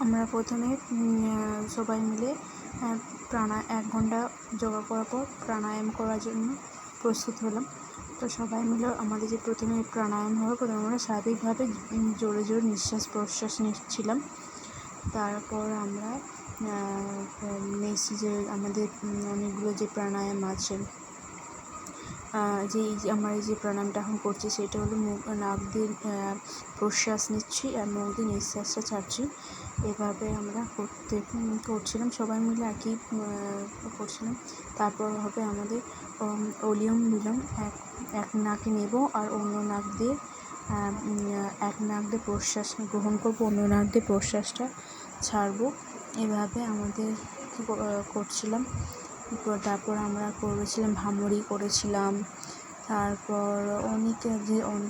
আমরা প্রথমে সবাই মিলে 1 ঘন্টা যোগা করার পর প্রাণায়াম করার জন্য প্রস্তুত হলাম। তো সবাই মিলে আমাদের যে প্রথমে প্রাণায়াম হলো, প্রথমে আমরা স্বাভাবিকভাবে জোরে জোরে নিঃশ্বাস প্রশ্বাস নিচ্ছিলাম। তারপর আমরা নেক্সট যে আমাদের অনেকগুলো যে প্রাণায়াম আছে, আমরা এই যে প্রাণায়ামটা এখন করছি সেটা হলো নাক দিয়ে প্রশ্বাস নিচ্ছি আর মুখ দিয়ে নিঃশ্বাসটা ছাড়ছি। এভাবে আমরা করছিলাম, সবাই মিলে একই করছিলাম। তারপর হবে আমাদের অনুলোম বিলোম, এক নাকে নেব আর অন্য নাক দিয়ে এক নাক দিয়ে প্রশ্বাস গ্রহণ করবো, অন্য নাক দিয়ে প্রশ্বাসটা ছাড়বো। এভাবে আমাদের করছিলাম। তারপর আমরা করেছিলাম ভ্রামরী করেছিলাম, তারপর অনেক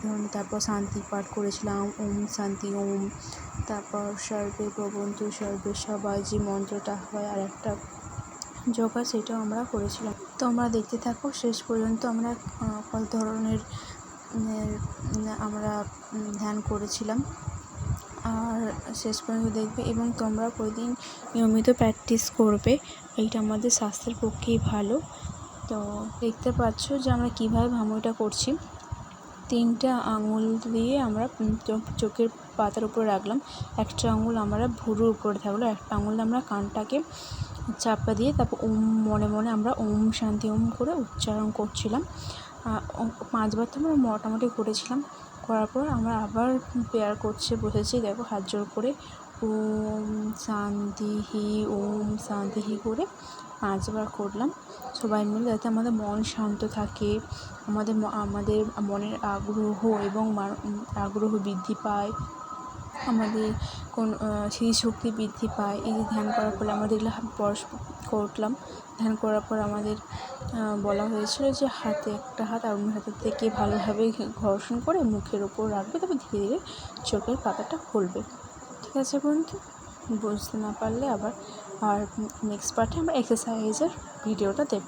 ধরনের, তারপর শান্তি পাঠ করেছিলাম, ওম শান্তি ওম। তারপর সর্বে ভবন্তু সর্বে সবাই যে মন্ত্রটা হয় আর একটা যোগা, সেটাও আমরা করেছিলাম। তো আমরা দেখতে থাকো শেষ পর্যন্ত আমরা কত ধরনের আমরা ধ্যান করেছিলাম, আর শেষ পর্যন্ত দেখবে এবং তোমরা প্রতিদিন নিয়মিত প্র্যাকটিস করবে। এইটা আমাদের স্বাস্থ্যের পক্ষেই ভালো। তো দেখতে পাচ্ছ যে আমরা কীভাবে ভ্রামরীটা করছি। 3টে আঙুল দিয়ে আমরা চোখের পাতার উপরে রাখলাম, একটা আঙুল আমরা ভুরুর উপরে থাকলো, একটা আঙুল আমরা কানটাকে চাপা দিয়ে তারপর ওম মনে মনে আমরা ওম শান্তি ওম করে উচ্চারণ করছিলাম। 5 বার তো আমরা মোটামুটি করেছিলাম। করার পর আমরা আবার প্রেয়ার করছে বসেছি, দেখো হাত জোর করে ওম শান্তিহি ওম শান্তিহি করে 5 বার করলাম সবাই মিলে, যাতে আমাদের মন শান্ত থাকে, আমাদের মনের আগ্রহ এবং আগ্রহ বৃদ্ধি পায়, আমাদের স্মৃতিশক্তি বৃদ্ধি পায়। এই যে ধ্যান করার ফলে আমরা দেখলাম করলাম, ধ্যান করার পর আমাদের বলা হয়েছিল যে একটা হাত আর অন্য হাতের থেকে ভালোভাবে ঘর্ষণ করে মুখের ওপর রাখবে, তারপর ধীরে ধীরে চোখের পাতাটা খুলবে। ঠিক আছে বন্ধু, বুঝতে না পারলে আবার আর নেক্সট পার্টে আমরা এক্সারসাইজের ভিডিওটা দেব।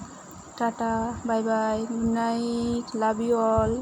Tata, bye bye, good night, love you all.